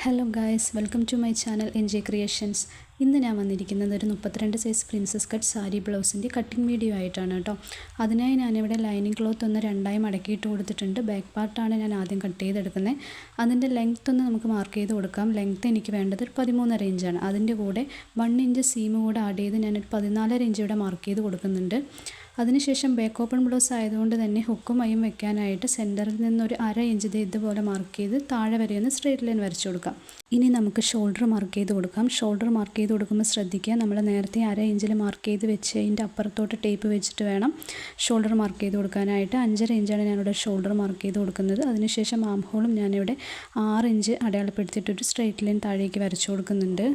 Hello guys, welcome to my channel NJ creations. ഇന്ന് ഞാൻ വന്നിരിക്കുന്നത് ഒരു 32 സൈസ് പ്രിൻസസ് കട്ട് സാരി ബ്ലൗസിൻ്റെ കട്ടിങ് വീഡിയോ ആയിട്ടാണ് കേട്ടോ. അതിനായി ഞാനിവിടെ ലൈനിങ് ക്ലോത്ത് ഒന്ന് രണ്ടായി മടക്കിയിട്ട് കൊടുത്തിട്ടുണ്ട്. ബാക്ക് പാർട്ടാണ് ഞാൻ ആദ്യം കട്ട് ചെയ്തെടുക്കുന്നത്. അതിൻ്റെ ലെങ്ത്ത് ഒന്ന് നമുക്ക് മാർക്ക് ചെയ്ത് കൊടുക്കാം. ലെങ്ത്ത് എനിക്ക് വേണ്ടത് ഒരു 13.5 ഇഞ്ചാണ്. അതിൻ്റെ കൂടെ 1 ഇഞ്ച് സീം കൂടെ ആഡ് ചെയ്ത് ഞാനൊരു 14.5 ഇഞ്ച് ഇവിടെ മാർക്ക് ചെയ്ത് കൊടുക്കുന്നുണ്ട്. അതിനുശേഷം ബാക്ക് ഓപ്പൺ ബ്ലൗസ് ആയതുകൊണ്ട് തന്നെ ഹുക്കും മയും വെക്കാനായിട്ട് സെൻറ്ററിൽ നിന്നൊരു 1/2 ഇഞ്ച് ഇതുപോലെ മാർക്ക് ചെയ്ത് താഴെ വരെ ഒന്ന് സ്ട്രെയിറ്റ് ലൈൻ വരച്ചു കൊടുക്കാം. ഇനി നമുക്ക് ഷോൾഡർ മാർക്ക് ചെയ്ത് കൊടുക്കാം. ഷോൾഡർ മാർക്ക് ചെയ്ത് കൊടുക്കുമ്പോൾ ശ്രദ്ധിക്കുക, നമ്മൾ നേരത്തെ 1/2 ഇഞ്ചിൽ മാർക്ക് ചെയ്ത് വെച്ച് അതിൻ്റെ അപ്പുറത്തോട്ട് ടേപ്പ് വെച്ചിട്ട് വേണം ഷോൾഡർ മാർക്ക് ചെയ്ത് കൊടുക്കാനായിട്ട്. 5.5 ഇഞ്ചാണ് ഞാനിവിടെ ഷോൾഡർ മാർക്ക് ചെയ്ത് കൊടുക്കുന്നത്. അതിനുശേഷം ആം ഹോളും ഞാനിവിടെ 6 ഇഞ്ച് അടയാളപ്പെടുത്തിയിട്ടൊരു സ്ട്രെയിറ്റ് ലൈൻ താഴേക്ക് വരച്ചു കൊടുക്കുന്നുണ്ട്.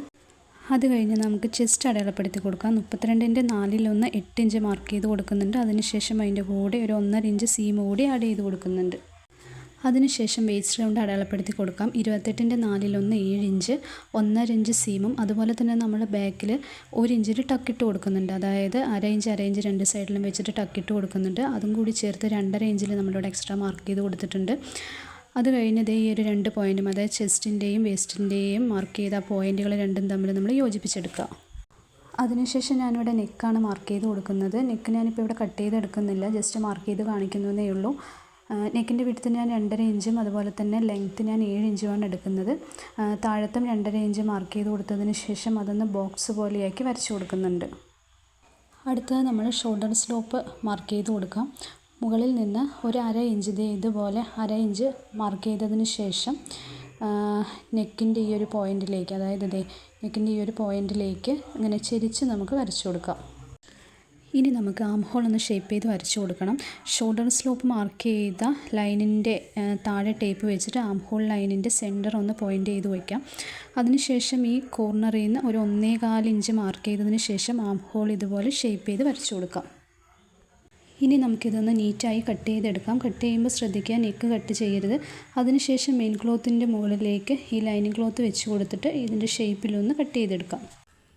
അത് കഴിഞ്ഞ് നമുക്ക് ചെസ്റ്റ് അടയാളപ്പെടുത്തി കൊടുക്കാം. 32ൻ്റെ 4/1 8 ഇഞ്ച് മാർക്ക് ചെയ്ത് കൊടുക്കുന്നുണ്ട്. അതിനുശേഷം അതിൻ്റെ കൂടെ ഒരു 1.5 ഇഞ്ച് സീം കൂടി ആഡ് ചെയ്ത് കൊടുക്കുന്നുണ്ട്. അതിനുശേഷം വേസ്റ്റ് റൗണ്ട് അടയാളപ്പെടുത്തി കൊടുക്കാം. 28ൻ്റെ 4/1 7 ഇഞ്ച് 1.5 ഇഞ്ച് സീമും അതുപോലെ തന്നെ നമ്മൾ ബാക്കിൽ 1 ഇഞ്ചിൽ ടക്കിട്ട് കൊടുക്കുന്നുണ്ട്. അതായത് 1/2 ഇഞ്ച് രണ്ട് സൈഡിലും വെച്ചിട്ട് ടക്കിട്ട് കൊടുക്കുന്നുണ്ട്. അതും കൂടി ചേർത്ത് 2.5 ഇഞ്ചിൽ നമ്മളിവിടെ എക്സ്ട്രാ മാർക്ക് ചെയ്ത് കൊടുത്തിട്ടുണ്ട്. അത് കഴിഞ്ഞത് ഈ ഒരു 2 പോയിൻറ്റും, അതായത് ചെസ്റ്റിൻ്റെയും വേസ്റ്റിൻ്റെയും മാർക്ക് ചെയ്ത പോയിൻറ്റുകൾ രണ്ടും തമ്മിൽ നമ്മൾ യോജിപ്പിച്ചെടുക്കുക. അതിനുശേഷം ഞാനിവിടെ നെക്കാണ് മാർക്ക് ചെയ്ത് കൊടുക്കുന്നത്. നെക്ക് ഞാനിപ്പോൾ ഇവിടെ കട്ട് ചെയ്തെടുക്കുന്നില്ല, ജസ്റ്റ് മാർക്ക് ചെയ്ത് കാണിക്കുന്നതേ ഉള്ളൂ. നെക്കിൻ്റെ വിഡ്ത്ത് ഞാൻ 2.5 ഇഞ്ചും അതുപോലെ തന്നെ ലെങ്ത്ത് ഞാൻ 7 ഇഞ്ചുമാണ് എടുക്കുന്നത്. താഴത്തും 2.5 ഇഞ്ച് മാർക്ക് ചെയ്ത് കൊടുത്തതിന് ശേഷം അതൊന്ന് ബോക്സ് പോലെയാക്കി വരച്ചു കൊടുക്കുന്നുണ്ട്. അടുത്തത് നമ്മൾ ഷോൾഡർ സ്ലോപ്പ് മാർക്ക് ചെയ്ത് കൊടുക്കാം. മുകളിൽ നിന്ന് ഒരു 1/2 ഇഞ്ച് ഇതുപോലെ 1/2 ഇഞ്ച് മാർക്ക് ചെയ്തതിന് ശേഷം നെക്കിൻ്റെ ഈ ഒരു പോയിൻറ്റിലേക്ക്, അതായത് നെക്കിൻ്റെ ഈ ഒരു പോയിൻറ്റിലേക്ക് ഇങ്ങനെ ചെരിച്ച് നമുക്ക് വരച്ചു കൊടുക്കാം. ഇനി നമുക്ക് ആം ഹോൾ ഒന്ന് ഷേപ്പ് ചെയ്ത് വരച്ചു കൊടുക്കണം. ഷോൾഡർ സ്ലോപ്പ് മാർക്ക് ചെയ്ത ലൈനിൻ്റെ താഴെ ടേപ്പ് വെച്ചിട്ട് ആം ഹോൾ ലൈനിൻ്റെ സെൻറ്റർ ഒന്ന് പോയിൻ്റ് ചെയ്ത് വയ്ക്കാം. അതിനുശേഷം ഈ കോർണറിൽ നിന്ന് ഒരു 1.25 ഇഞ്ച് മാർക്ക് ചെയ്തതിന് ശേഷം ആം ഹോൾ ഇതുപോലെ ഷേപ്പ് ചെയ്ത് വരച്ചു കൊടുക്കാം. ഇനി നമുക്കിതൊന്ന് നീറ്റായി കട്ട് ചെയ്തെടുക്കാം. കട്ട് ചെയ്യുമ്പോൾ ശ്രദ്ധിക്കുക, നെക്ക് കട്ട് ചെയ്യരുത്. അതിനുശേഷം മെയിൻ ക്ലോത്തിൻ്റെ മുകളിലേക്ക് ഈ ലൈനിങ് ക്ലോത്ത് വെച്ച് കൊടുത്തിട്ട് ഇതിൻ്റെ ഷേപ്പിലൊന്ന് കട്ട് ചെയ്തെടുക്കാം.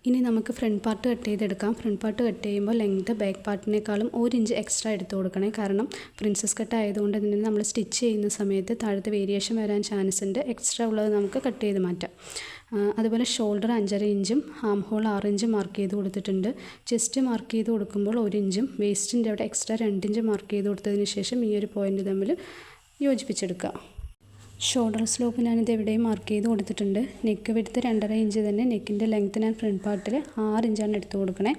ഇനി നമുക്ക് ഫ്രണ്ട് പാർട്ട് കട്ട് ചെയ്തെടുക്കാം. ഫ്രണ്ട് പാർട്ട് കട്ട് ചെയ്യുമ്പോൾ ലെങ്ത്ത് ബാക്ക് പാർട്ടിനേക്കാളും 1 ഇഞ്ച് എക്സ്ട്രാ എടുത്ത് കൊടുക്കണേ. കാരണം പ്രിൻസസ് കട്ട് ആയതുകൊണ്ട് തന്നെ നമ്മൾ സ്റ്റിച്ച് ചെയ്യുന്ന സമയത്ത് താഴത്തെ വേരിയേഷൻ വരാൻ ചാൻസ് ഉണ്ട്. എക്സ്ട്രാ ഉള്ളത് നമുക്ക് കട്ട് ചെയ്ത് മാറ്റാം. അതുപോലെ ഷോൾഡർ 5.5 ഇഞ്ചും ആം ഹോൾ 6 ഇഞ്ചും മാർക്ക് ചെയ്ത് കൊടുത്തിട്ടുണ്ട്. ചെസ്റ്റ് മാർക്ക് ചെയ്ത് കൊടുക്കുമ്പോൾ 1 ഇഞ്ചും വേസ്റ്റിൻ്റെ അവിടെ എക്സ്ട്രാ 2 ഇഞ്ച് മാർക്ക് ചെയ്ത് കൊടുത്തതിന് ശേഷം ഈ ഒരു പോയിൻ്റ് തമ്മിൽ യോജിപ്പിച്ചെടുക്കുക. ഷോൾഡർ സ്ലോപ്പ് ഞാനിത് എവിടെയും മാർക്ക് ചെയ്ത് കൊടുത്തിട്ടുണ്ട്. നെക്ക് വിഡ്ത്ത് 2.5 ഇഞ്ച് തന്നെ. നെക്കിൻ്റെ ലെങ്ത്ത് ഞാൻ ഫ്രണ്ട് പാർട്ടിൽ 6 ഇഞ്ചാണ് എടുത്ത് കൊടുക്കണേ.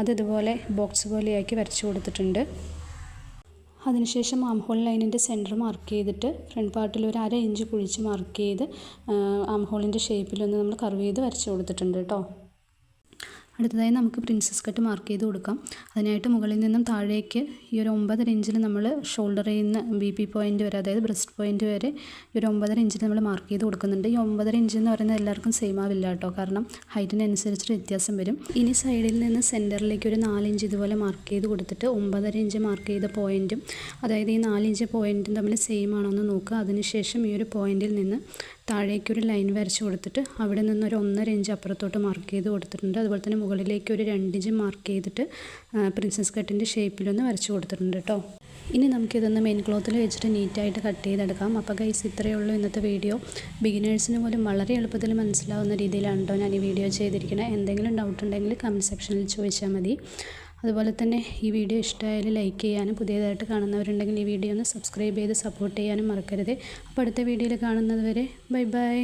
അതിതുപോലെ ബോക്സ് പോലെയാക്കി വരച്ച് കൊടുത്തിട്ടുണ്ട്. അതിനുശേഷം ആം ഹോൾ ലൈനിൻ്റെ സെൻറ്റർ മാർക്ക് ചെയ്തിട്ട് ഫ്രണ്ട് പാർട്ടിൽ ഒരു 1/2 ഇഞ്ച് കുഴിച്ച് മാർക്ക് ചെയ്ത് ആം ഹോളിൻ്റെ ഷേപ്പിലൊന്ന് നമ്മൾ കർവ് ചെയ്ത് വരച്ച് കൊടുത്തിട്ടുണ്ട് കേട്ടോ. അടുത്തതായി നമുക്ക് പ്രിൻസസ് കട്ട് മാർക്ക് ചെയ്ത് കൊടുക്കാം. അതിനായിട്ട് മുകളിൽ നിന്നും താഴേക്ക് ഈ ഒരു 9.5 ഇഞ്ചിൽ നമ്മൾ ഷോൾഡറിൽ നിന്ന് BP പോയിൻ്റ് വരെ, അതായത് ബ്രസ്റ്റ് പോയിൻ്റ് വരെ ഈ ഒരു 9.5 ഇഞ്ചിൽ നമ്മൾ മാർക്ക് ചെയ്ത് കൊടുക്കുന്നുണ്ട്. ഈ 9.5 ഇഞ്ച് എന്ന് പറയുന്നത് എല്ലാവർക്കും സെയിം ആവില്ല കേട്ടോ, കാരണം ഹൈറ്റിനനുസരിച്ചിട്ട് വ്യത്യാസം വരും. ഇനി സൈഡിൽ നിന്ന് സെൻറ്ററിലേക്ക് ഒരു 4 ഇഞ്ച് ഇതുപോലെ മാർക്ക് ചെയ്ത് കൊടുത്തിട്ട് 9.5 ഇഞ്ച് മാർക്ക് ചെയ്ത പോയിൻറ്റും, അതായത് ഈ 4 ഇഞ്ച് പോയിൻറ്റും തമ്മിൽ സെയിം ആണോ എന്ന് നോക്കുക. അതിനുശേഷം ഈ ഒരു പോയിൻറ്റിൽ നിന്ന് താഴേക്കൊരു ലൈൻ വരച്ച് കൊടുത്തിട്ട് അവിടെ നിന്നൊരു 1.5 ഇഞ്ച് അപ്പുറത്തോട്ട് മാർക്ക് ചെയ്ത് കൊടുത്തിട്ടുണ്ട്. അതുപോലെ തന്നെ മുകളിലേക്ക് ഒരു 2 ഇഞ്ച് മാർക്ക് ചെയ്തിട്ട് പ്രിൻസസ് കട്ടിൻ്റെ ഷേപ്പിലൊന്ന് വരച്ച് കൊടുത്തിട്ടുണ്ട് കേട്ടോ. ഇനി നമുക്കിതൊന്ന് മെയിൻ ക്ലോത്തിൽ വെച്ചിട്ട് നീറ്റായിട്ട് കട്ട് ചെയ്തെടുക്കാം. അപ്പോൾ ഗൈസ്, ഇത്രയേ ഉള്ളൂ ഇന്നത്തെ വീഡിയോ. ബിഗിനേഴ്സിന് പോലും വളരെ എളുപ്പത്തിൽ മനസ്സിലാവുന്ന രീതിയിലാണ് കേട്ടോ ഞാൻ ഈ വീഡിയോ ചെയ്തിരിക്കുന്നത്. എന്തെങ്കിലും ഡൗട്ട് ഉണ്ടെങ്കിൽ കമൻറ്റ് സെക്ഷനിൽ ചോദിച്ചാൽ മതി. അതുപോലെ തന്നെ ഈ വീഡിയോ ഇഷ്ടമായാൽ ലൈക്ക് ചെയ്യാനും പുതിയതായിട്ട് കാണുന്നവരുണ്ടെങ്കിൽ ഈ വീഡിയോ ഒന്ന് സബ്സ്ക്രൈബ് ചെയ്ത് സപ്പോർട്ട് ചെയ്യാനും മറക്കരുത്. അപ്പോൾ അടുത്ത വീഡിയോയിൽ കാണുന്നത് വരെ ബൈ ബൈ.